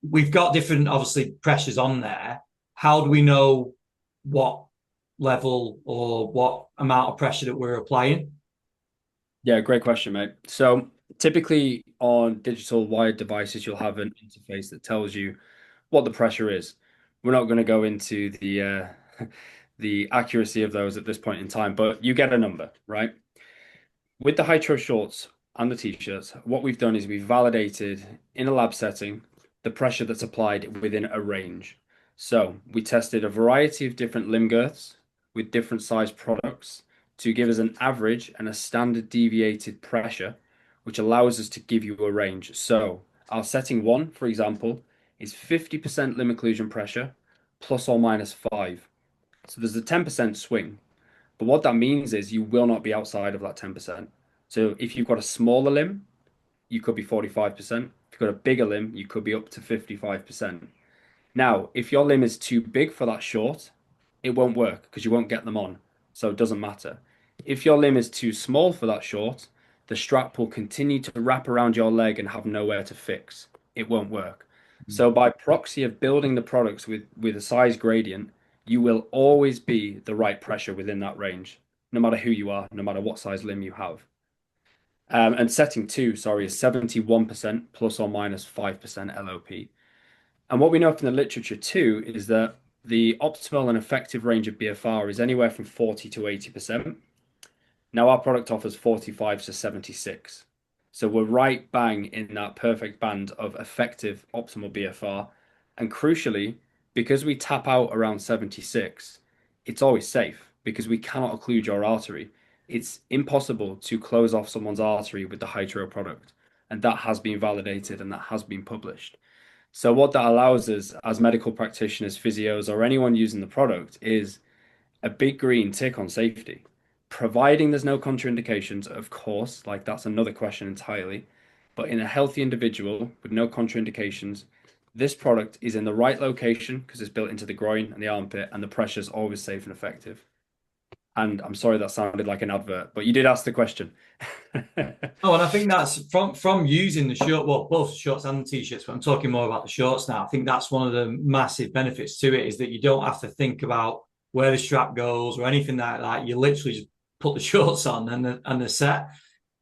we've got different obviously pressures on there. How do we know what level or what amount of pressure that we're applying? Yeah, great question, mate. So typically on digital wired devices, you'll have an interface that tells you what the pressure is. We're not going to go into the accuracy of those at this point in time, but you get a number, right? With the Hytro shorts and the t-shirts, what we've done is we've validated in a lab setting the pressure that's applied within a range. So we tested a variety of different limb girths with different size products to give us an average and a standard deviated pressure, which allows us to give you a range. So our setting one, for example, is 50% limb occlusion pressure plus or minus 5. So there's a 10% swing. But what that means is you will not be outside of that 10%. So if you've got a smaller limb, you could be 45%. If you've got a bigger limb, you could be up to 55%. Now, if your limb is too big for that short, it won't work because you won't get them on. So it doesn't matter. If your limb is too small for that short, the strap will continue to wrap around your leg and have nowhere to fix. It won't work. So by proxy of building the products with a size gradient, you will always be the right pressure within that range, no matter who you are, no matter what size limb you have. And setting two, sorry, is 71% plus or minus 5% LOP. And what we know from the literature too is that the optimal and effective range of BFR is anywhere from 40 to 80%. Now our product offers 45 to 76. So we're right bang in that perfect band of effective optimal BFR. And crucially, because we tap out around 76, it's always safe because we cannot occlude your artery. It's impossible to close off someone's artery with the Hytro product. And that has been validated and that has been published. So what that allows us as medical practitioners, physios, or anyone using the product is a big green tick on safety, providing there's no contraindications, of course, like that's another question entirely. But in a healthy individual with no contraindications, this product is in the right location because it's built into the groin and the armpit, and the pressure is always safe and effective. And I'm sorry that sounded like an advert, but you did ask the question. Oh, and I think that's from using the short, well, both the shorts and the t-shirts, but I'm talking more about the shorts now. I think that's one of the massive benefits to it is that you don't have to think about where the strap goes or anything like that. You literally just put the shorts on and the set.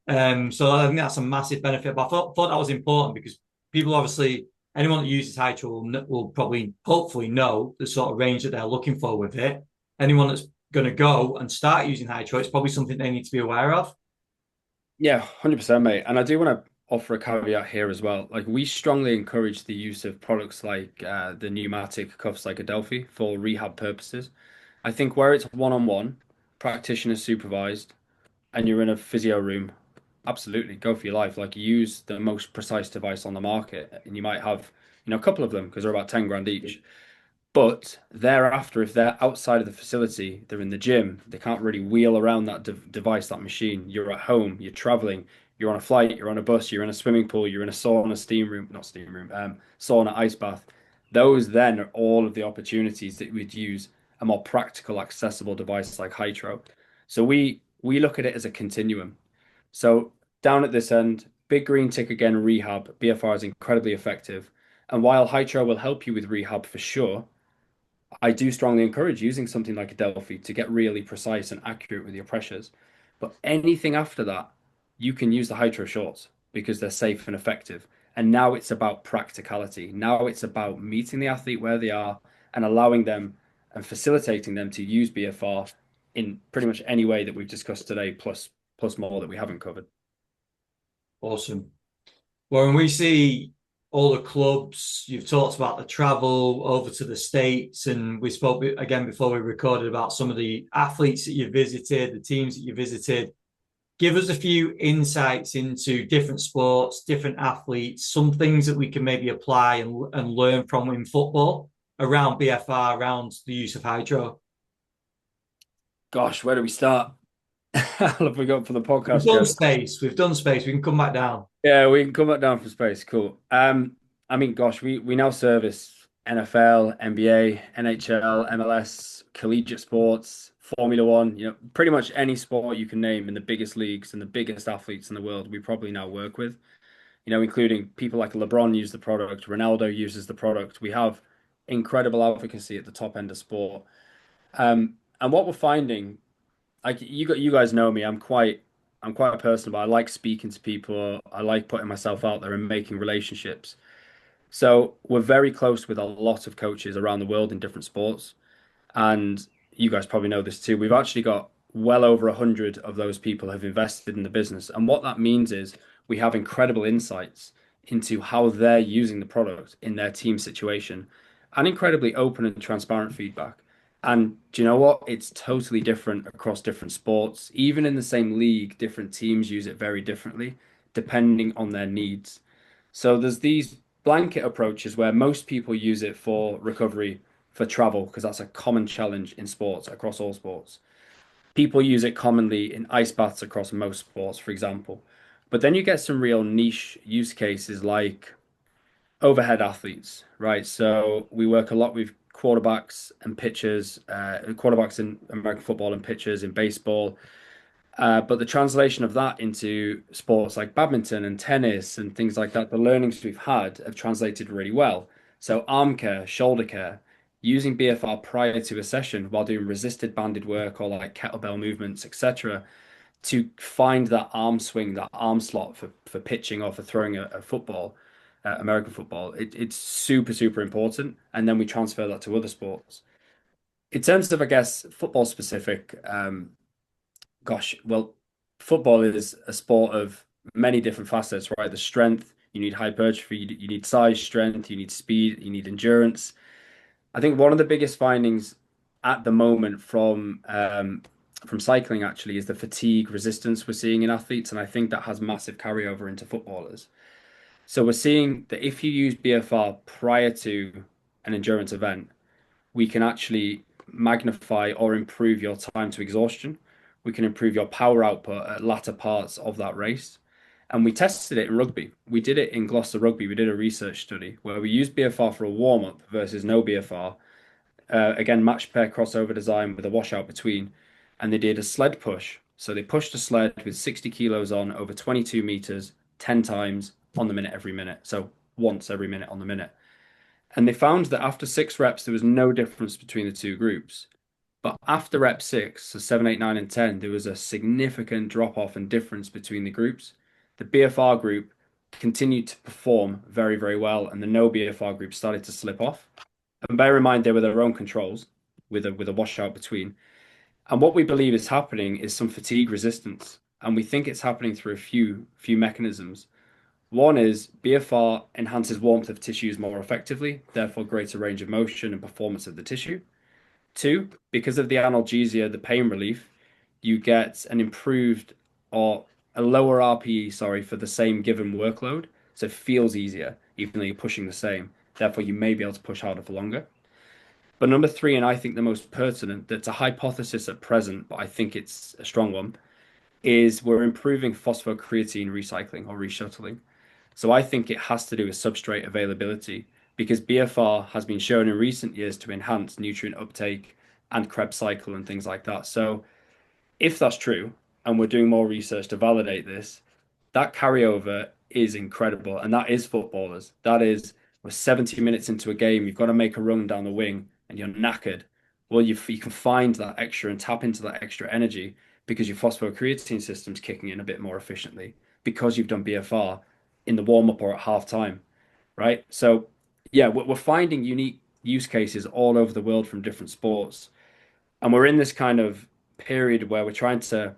So I think that's a massive benefit. But I thought that was important because people obviously, anyone that uses Hytro will probably, hopefully know the sort of range that they're looking for with it. Anyone that's going to go and start using Hytro, it's probably something they need to be aware of. Yeah, 100%, mate. And I do want to offer a caveat here as well. Like, we strongly encourage the use of products like the pneumatic cuffs like Adelphi for rehab purposes. I think where it's one-on-one, practitioner supervised, and you're in a physio room, absolutely go for your life. Like, use the most precise device on the market, and you might have, a couple of them because they're about 10 grand each. But thereafter, if they're outside of the facility, they're in the gym, they can't really wheel around that device, that machine. You're at home, you're traveling, you're on a flight, you're on a bus, you're in a swimming pool, you're in a sauna, steam room, not steam room, sauna, ice bath. Those then are all of the opportunities that we'd use a more practical, accessible device like Hytro. So we look at it as a continuum. So down at this end, big green tick again, rehab. BFR is incredibly effective. And while Hytro will help you with rehab for sure, I do strongly encourage using something like a Delphi to get really precise and accurate with your pressures. But anything after that, you can use the Hytro shorts because they're safe and effective. And now it's about practicality. Now it's about meeting the athlete where they are and allowing them and facilitating them to use BFR in pretty much any way that we've discussed today, plus more that we haven't covered. Awesome. Well, when we see all the clubs, you've talked about the travel over to the States, and we spoke again before we recorded about some of the athletes that you visited, the teams that you visited. Give us a few insights into different sports, different athletes, some things that we can maybe apply and learn from in football around BFR, around the use of Hytro. Gosh, where do we start? How have we got for the We've podcast, done Joe? space. We've done space. We can come back down. Yeah, we can come back down from space. Cool. I mean, gosh, we now service NFL, NBA, NHL, MLS, collegiate sports, Formula One, pretty much any sport you can name in the biggest leagues and the biggest athletes in the world, we probably now work with, including people like LeBron use the product, Ronaldo uses the product. We have incredible advocacy at the top end of sport. And what we're finding, like you guys know me, I'm quite personable. I like speaking to people. I like putting myself out there and making relationships. So we're very close with a lot of coaches around the world in different sports. And you guys probably know this too. We've actually got well over 100 of those people have invested in the business. And what that means is we have incredible insights into how they're using the product in their team situation, and incredibly open and transparent feedback. And do you know what? It's totally different across different sports. Even in the same league, different teams use it very differently, depending on their needs. So there's these blanket approaches where most people use it for recovery, for travel, because that's a common challenge in sports across all sports. People use it commonly in ice baths across most sports, for example. But then you get some real niche use cases like overhead athletes, right? So we work a lot with quarterbacks and pitchers, quarterbacks in American football and pitchers in baseball. But the translation of that into sports like badminton and tennis and things like that, the learnings we've had have translated really well. So arm care, shoulder care, using BFR prior to a session while doing resisted banded work or like kettlebell movements, etc., to find that arm swing, that arm slot for pitching or for throwing a football, American football. It's super, super important. And then we transfer that to other sports. In terms of, I guess, football specific, gosh, well, football is a sport of many different facets, right? The strength, you need hypertrophy, you need size, strength, you need speed, you need endurance. I think one of the biggest findings at the moment from cycling actually is the fatigue resistance we're seeing in athletes, and I think that has massive carryover into footballers. So we're seeing that if you use BFR prior to an endurance event, we can actually magnify or improve your time to exhaustion. We can improve your power output at latter parts of that race. And we tested it in rugby. We did it in Gloucester Rugby. We did a research study where we used BFR for a warm up versus no BFR. Again, match pair crossover design with a washout between. And they did a sled push. So they pushed a sled with 60 kilos on over 22 meters, 10 times on the minute every minute. So once every minute on the minute. And they found that after 6 reps, there was no difference between the two groups. But after rep 6, so 7, 8, 9, and 10, there was a significant drop off and difference between the groups. The BFR group continued to perform very, very well, and the no BFR group started to slip off. And bear in mind, they were their own controls with a washout between. And what we believe is happening is some fatigue resistance. And we think it's happening through a few mechanisms. One is BFR enhances warmth of tissues more effectively, therefore greater range of motion and performance of the tissue. Two, because of the analgesia, the pain relief, you get an improved or a lower RPE, sorry, for the same given workload. So it feels easier, even though you're pushing the same. Therefore, you may be able to push harder for longer. But number three, and I think the most pertinent, that's a hypothesis at present, but I think it's a strong one, is we're improving phosphocreatine recycling or reshuttling. So I think it has to do with substrate availability because BFR has been shown in recent years to enhance nutrient uptake and Krebs cycle and things like that. So if that's true, and we're doing more research to validate this, that carryover is incredible. And that is footballers. That is, we're 70 minutes into a game, you've got to make a run down the wing and you're knackered. Well, you can find that extra and tap into that extra energy because your phosphocreatine system's kicking in a bit more efficiently because you've done BFR in the warm up or at half time, right? So, yeah, we're finding unique use cases all over the world from different sports. And we're in this kind of period where we're trying to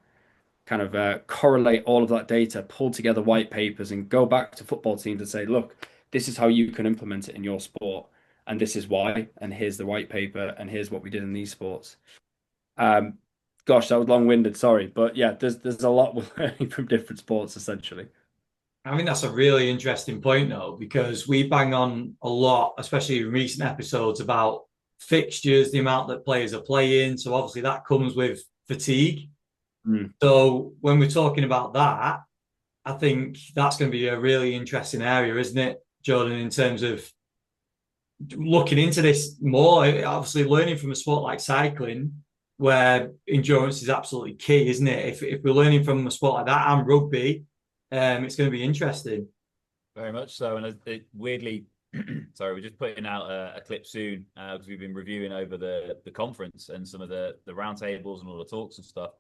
kind of correlate all of that data, pull together white papers, and go back to football teams and say, look, this is how you can implement it in your sport, and this is why, and here's the white paper, and here's what we did in these sports. Um, Gosh, that was long-winded, sorry, but yeah, there's a lot we're learning from different sports essentially. I think that's a really interesting point, though, because we bang on a lot, especially in recent episodes, about fixtures, the amount that players are playing. So obviously that comes with fatigue. Mm. So when we're talking about that, I think that's going to be a really interesting area, isn't it, Jordan, in terms of looking into this more, obviously learning from a sport like cycling, where endurance is absolutely key, isn't it? If we're learning from a sport like that and rugby, it's going to be interesting. Very much so. And weirdly, sorry, we're just putting out a clip soon because we've been reviewing over the conference and some of the roundtables and all the talks and stuff.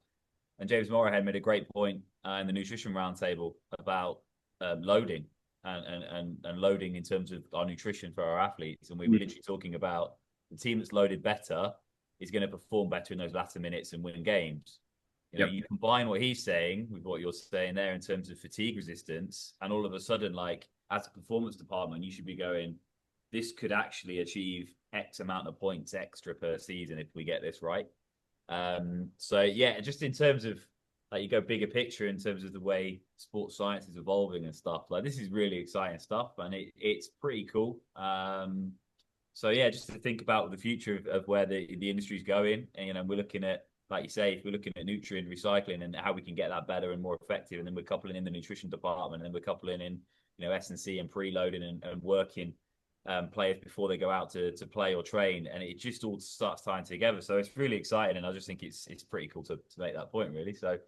And James Moorhead made a great point in the nutrition roundtable about loading and loading in terms of our nutrition for our athletes. And we were literally talking about the team that's loaded better is going to perform better in those latter minutes and win games. You combine what he's saying with what you're saying there in terms of fatigue resistance, and all of a sudden, like as a performance department, you should be going, this could actually achieve X amount of points extra per season if we get this right. So yeah, just in terms of like you go bigger picture in terms of the way sports science is evolving and stuff, like this is really exciting stuff, and it's pretty cool. So yeah, just to think about the future of where the industry is going, and we're looking at, like you say, if we're looking at nutrient recycling and how we can get that better and more effective, and then we're coupling in the nutrition department, and then we're coupling in S&C and preloading and working players before they go out to play or train, and it just all starts tying together. So it's really exciting, and I just think it's pretty cool to make that point, really. So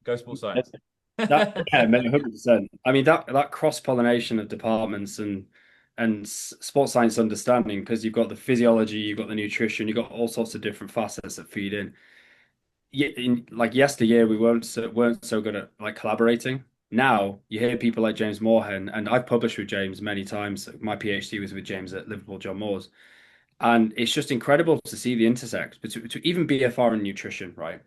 go sports science. Yeah, 100%. I mean that cross pollination of departments and sports science understanding, because you've got the physiology, you've got the nutrition, you've got all sorts of different facets that feed in. Like yesteryear, we weren't so good at like collaborating. Now you hear people like James Moorhen, and I've published with James many times. My PhD was with James at Liverpool John Moores, and it's just incredible to see the intersect between even BFR and nutrition. Right,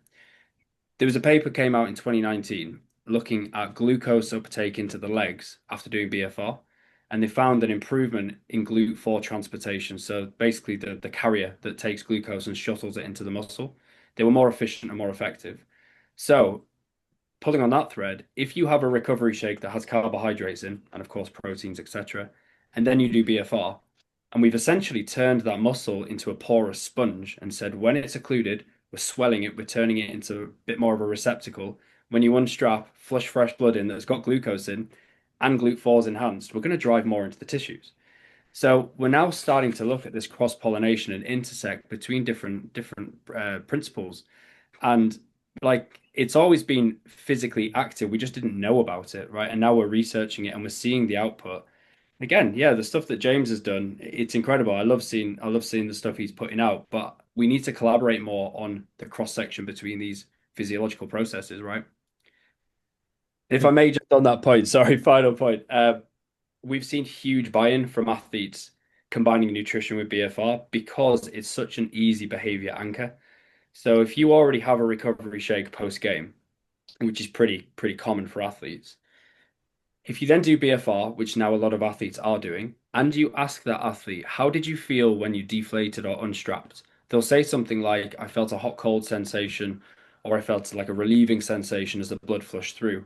there was a paper came out in 2019 looking at glucose uptake into the legs after doing BFR, and they found an improvement in GLUT4 transportation. So basically, the carrier that takes glucose and shuttles it into the muscle. They were more efficient and more effective. So, pulling on that thread, if you have a recovery shake that has carbohydrates in, and of course proteins, etc., and then you do BFR, and we've essentially turned that muscle into a porous sponge and said when it's occluded, we're swelling it, we're turning it into a bit more of a receptacle. When you unstrap, flush fresh blood in that's got glucose in, and GLUT4 is enhanced, we're going to drive more into the tissues. So we're now starting to look at this cross-pollination and intersect between different principles, and like it's always been physically active. We just didn't know about it, right? And now we're researching it and we're seeing the output. Again, yeah, the stuff that James has done, it's incredible. I love seeing the stuff he's putting out, but we need to collaborate more on the cross section between these physiological processes, right? If I may just on that point, sorry, final point. We've seen huge buy-in from athletes combining nutrition with BFR because it's such an easy behavior anchor. So if you already have a recovery shake post-game, which is pretty common for athletes, if you then do BFR, which now a lot of athletes are doing, and you ask that athlete, how did you feel when you deflated or unstrapped? They'll say something like, I felt a hot cold sensation, or I felt like a relieving sensation as the blood flushed through.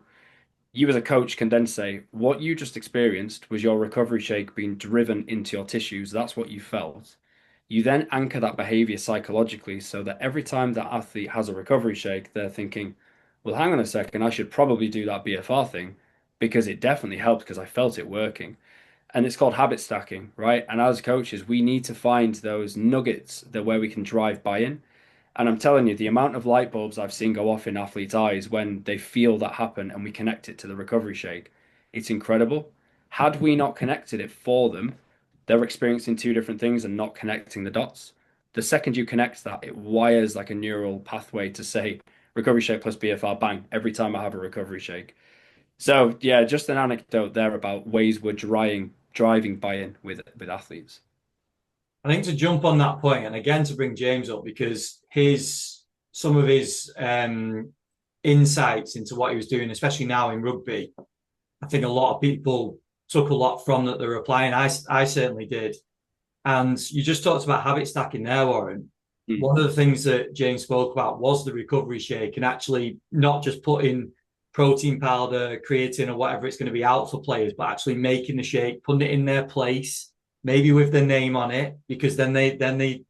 You as a coach can then say, what you just experienced was your recovery shake being driven into your tissues. That's what you felt. You then anchor that behavior psychologically so that every time that athlete has a recovery shake, they're thinking, well, hang on a second, I should probably do that BFR thing because it definitely helped because I felt it working. And it's called habit stacking, right? And as coaches, we need to find those nuggets that where we can drive buy-in. And I'm telling you, the amount of light bulbs I've seen go off in athletes' eyes when they feel that happen and we connect it to the recovery shake, it's incredible. Had we not connected it for them, they're experiencing two different things and not connecting the dots. The second you connect that, it wires like a neural pathway to say recovery shake plus BFR, bang, every time I have a recovery shake. So yeah, just an anecdote there about ways we're driving buy-in with athletes. I think to jump on that point, and again to bring James up because some of his insights into what he was doing, especially now in rugby, I think a lot of people took a lot from that they're applying. I certainly did. And you just talked about habit stacking there, Warren. One of the things that James spoke about was the recovery shake, and actually not just putting protein powder, creatine, or whatever it's going to be out for players, but actually making the shake, putting it in their place, maybe with their name on it, because then they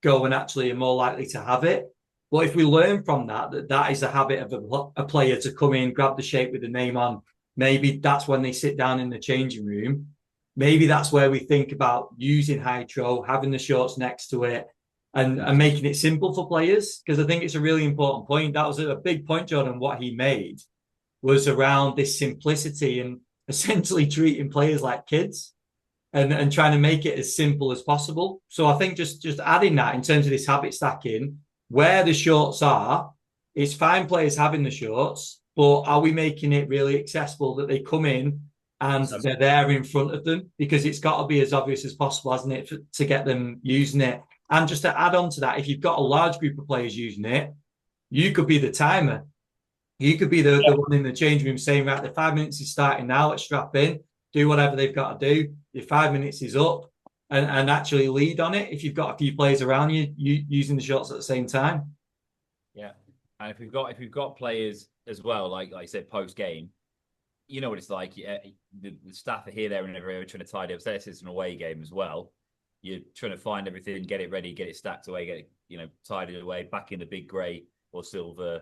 go and actually are more likely to have it. But if we learn from that is a habit of a player to come in, grab the shake with the name on, maybe that's when they sit down in the changing room. Maybe that's where we think about using Hytro, having the shorts next to it, and making it simple for players. Because I think it's a really important point. That was a big point, Jordan, what he made was around this simplicity and essentially treating players like kids and trying to make it as simple as possible. So I think just adding that in terms of this habit stacking, where the shorts are, it's fine players having the shorts, but are we making it really accessible that they come in and they're there in front of them? Because it's got to be as obvious as possible, hasn't it, to get them using it. And just to add on to that, if you've got a large group of players using it, you could be the timer. You could be the one in the change room saying, right, the 5 minutes is starting now, let's strap in, do whatever they've got to do. Your 5 minutes is up and actually lead on it if you've got a few players around you using the shots at the same time. Yeah. And if we've got players as well, like I said, post game, you know what it's like. Yeah, the staff are here, there, and everywhere trying to tidy up. Say it's an away game as well. You're trying to find everything, get it ready, get it stacked away, get it, tidied away, back in the big grey or silver,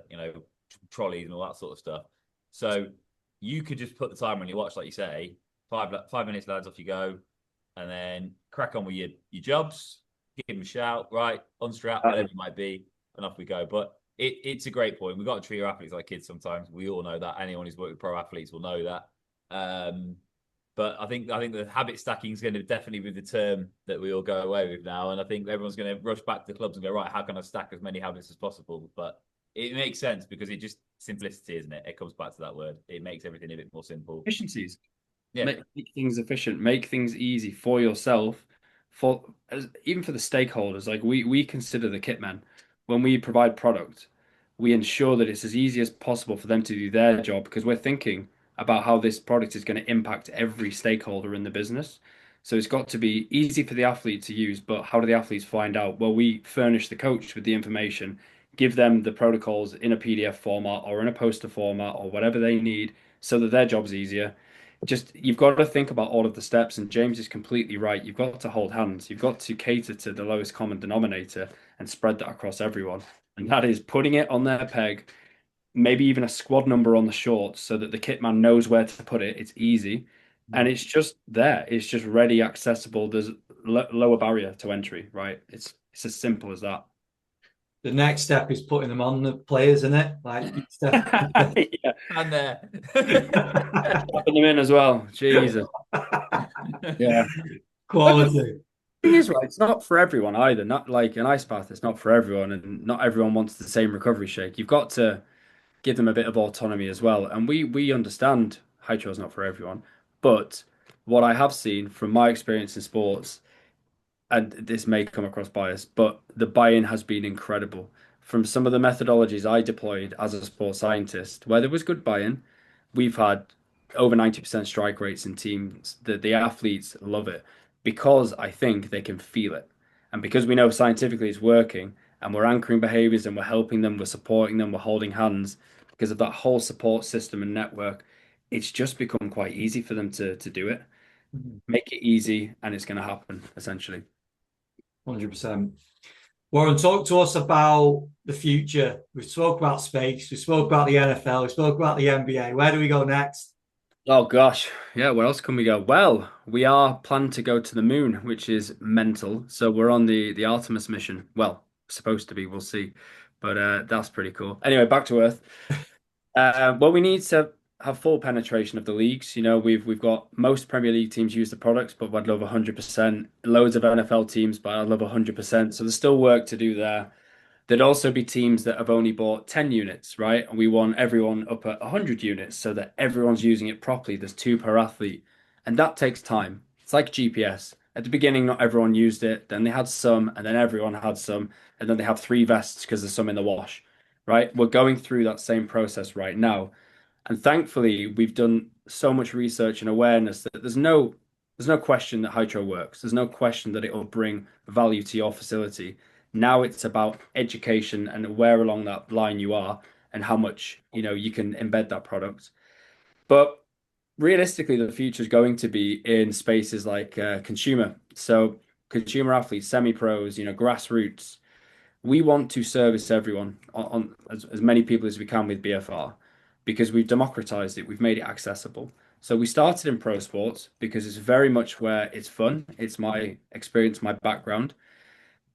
trolleys and all that sort of stuff. So you could just put the timer on your watch, like you say, 5 minutes, lads, off you go, and then crack on with your jobs, give them a shout, right, unstrap, whatever it might be, and off we go. But it's a great point. We've got to treat our athletes like kids sometimes. We all know that. Anyone who's worked with pro athletes will know that. But I think the habit stacking is going to definitely be the term that we all go away with now. And I think everyone's going to rush back to the clubs and go, right, how can I stack as many habits as possible? But it makes sense because it just simplicity, isn't it? It comes back to that word. It makes everything a bit more simple. Efficiencies. Yeah. Make things efficient, make things easy for yourself, even for the stakeholders. Like we consider the kit men when we provide product, we ensure that it's as easy as possible for them to do their job because we're thinking about how this product is going to impact every stakeholder in the business. So it's got to be easy for the athlete to use, but how do the athletes find out? Well, we furnish the coach with the information, give them the protocols in a PDF format or in a poster format or whatever they need so that their job's easier. Just you've got to think about all of the steps, and James is completely right. You've got to hold hands. You've got to cater to the lowest common denominator and spread that across everyone. And that is putting it on their peg, maybe even a squad number on the shorts so that the kit man knows where to put it. It's easy. And it's just there. It's just ready, accessible. There's lower barrier to entry, right? It's as simple as that. The next step is putting them on the players, isn't it? Like step. Yeah. And there. Putting them in as well. Jesus. Yeah. Quality. Thing is, right, it's not for everyone either. Not like an ice bath, it's not for everyone, and not everyone wants the same recovery shake. You've got to give them a bit of autonomy as well. And we understand Hytro is not for everyone, but what I have seen from my experience in sports, and this may come across biased, but the buy-in has been incredible. From some of the methodologies I deployed as a sports scientist, where there was good buy-in, we've had over 90% strike rates in teams. The athletes love it because I think they can feel it. And because we know scientifically it's working and we're anchoring behaviors and we're helping them, we're supporting them, we're holding hands because of that whole support system and network, it's just become quite easy for them to do it. Make it easy and it's going to happen essentially. 100%. Warren, talk to us about the future. We spoke about space, we spoke about the NFL, we spoke about the NBA. Where do we go next? Oh gosh, yeah, where else can we go? Well, we are planned to go to the moon, which is mental. So we're on the Artemis mission. Well, supposed to be, we'll see. But that's pretty cool. Anyway, back to Earth. Well, we need to have full penetration of the leagues. We've got most Premier League teams use the products, but I'd love 100%. Loads of NFL teams, but I'd love 100%. So there's still work to do there. There'd also be teams that have only bought 10 units, right? And we want everyone up at 100 units so that everyone's using it properly. There's two per athlete. And that takes time. It's like GPS. At the beginning, not everyone used it. Then they had some, and then everyone had some. And then they have three vests because there's some in the wash, right? We're going through that same process right now. And thankfully, we've done so much research and awareness that there's no question that Hydro works. There's no question that it will bring value to your facility. Now it's about education and where along that line you are and how much you can embed that product. But realistically, the future is going to be in spaces like consumer. So consumer athletes, semi-pros, grassroots. We want to service everyone on as many people as we can with BFR because we've democratized it. We've made it accessible. So we started in pro sports because it's very much where it's fun. It's my experience, my background.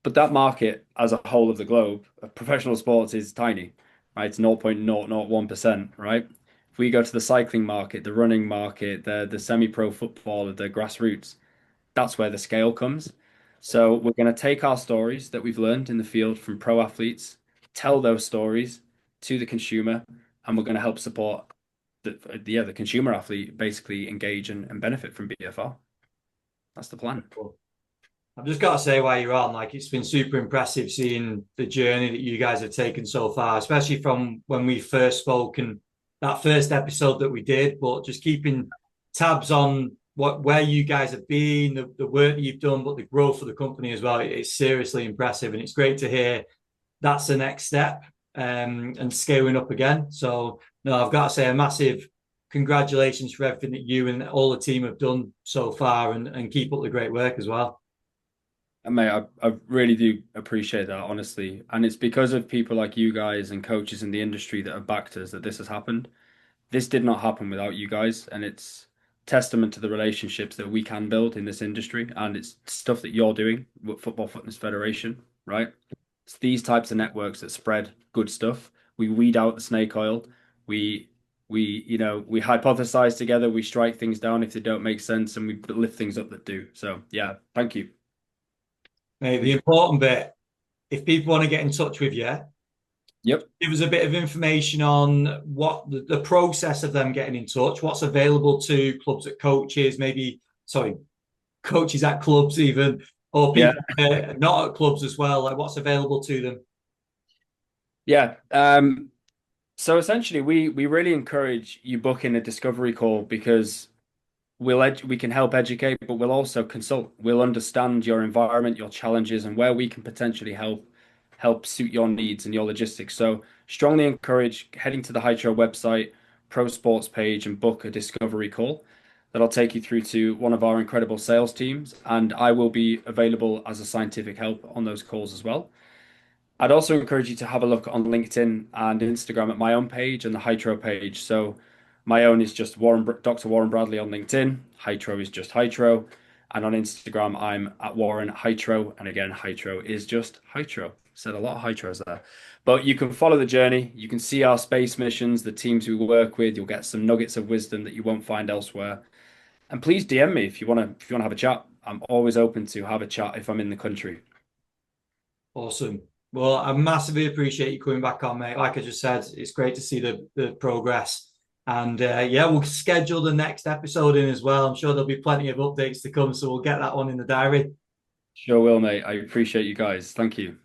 But that market as a whole of the globe, of professional sports is tiny, right? It's 0.001%, right? If we go to the cycling market, the running market, the semi-pro football, the grassroots, that's where the scale comes. So we're going to take our stories that we've learned in the field from pro athletes, tell those stories to the consumer, and we're going to help support the consumer athlete basically engage and benefit from BFR. That's the plan. Cool. I've just got to say while you're on, like it's been super impressive seeing the journey that you guys have taken so far, especially from when we first spoke and that first episode that we did, but just keeping tabs on where you guys have been, the work that you've done, but the growth of the company as well. It's seriously impressive. And it's great to hear that's the next step and scaling up again. So no, I've got to say a massive congratulations for everything that you and all the team have done so far and keep up the great work as well. And mate, I really do appreciate that, honestly. And it's because of people like you guys and coaches in the industry that have backed us that this has happened. This did not happen without you guys, and it's testament to the relationships that we can build in this industry, and it's stuff that you're doing with Football Fitness Federation, right? It's these types of networks that spread good stuff. We weed out the snake oil. We we hypothesize together, we strike things down if they don't make sense, and we lift things up that do. So yeah, thank you. Mate, the important bit, if people want to get in touch with you, Yep. give us a bit of information on what the process of them getting in touch, what's available to clubs at coaches, maybe, sorry, coaches at clubs even, or Yeah. people not at clubs as well, like what's available to them. Yeah. So essentially, we really encourage you booking a discovery call because we can help educate, but we'll also consult. We'll understand your environment, your challenges, and where we can potentially help suit your needs and your logistics. So strongly encourage heading to the Hytro website, Pro Sports page, and book a discovery call. That'll take you through to one of our incredible sales teams, and I will be available as a scientific help on those calls as well. I'd also encourage you to have a look on LinkedIn and Instagram at my own page and the Hytro page. So my own is just Dr. Warren Bradley on LinkedIn. Hytro is just Hytro. And on Instagram, I'm at Warren Hytro. And again, Hytro is just Hytro. Said a lot of Hytros there. But you can follow the journey. You can see our space missions, the teams we work with. You'll get some nuggets of wisdom that you won't find elsewhere. And please DM me if you want to have a chat. I'm always open to have a chat if I'm in the country. Awesome. Well, I massively appreciate you coming back on, mate. Like I just said, it's great to see the progress. And yeah, we'll schedule the next episode in as well. I'm sure there'll be plenty of updates to come, so we'll get that one in the diary. Sure will, mate. I appreciate you guys. Thank you.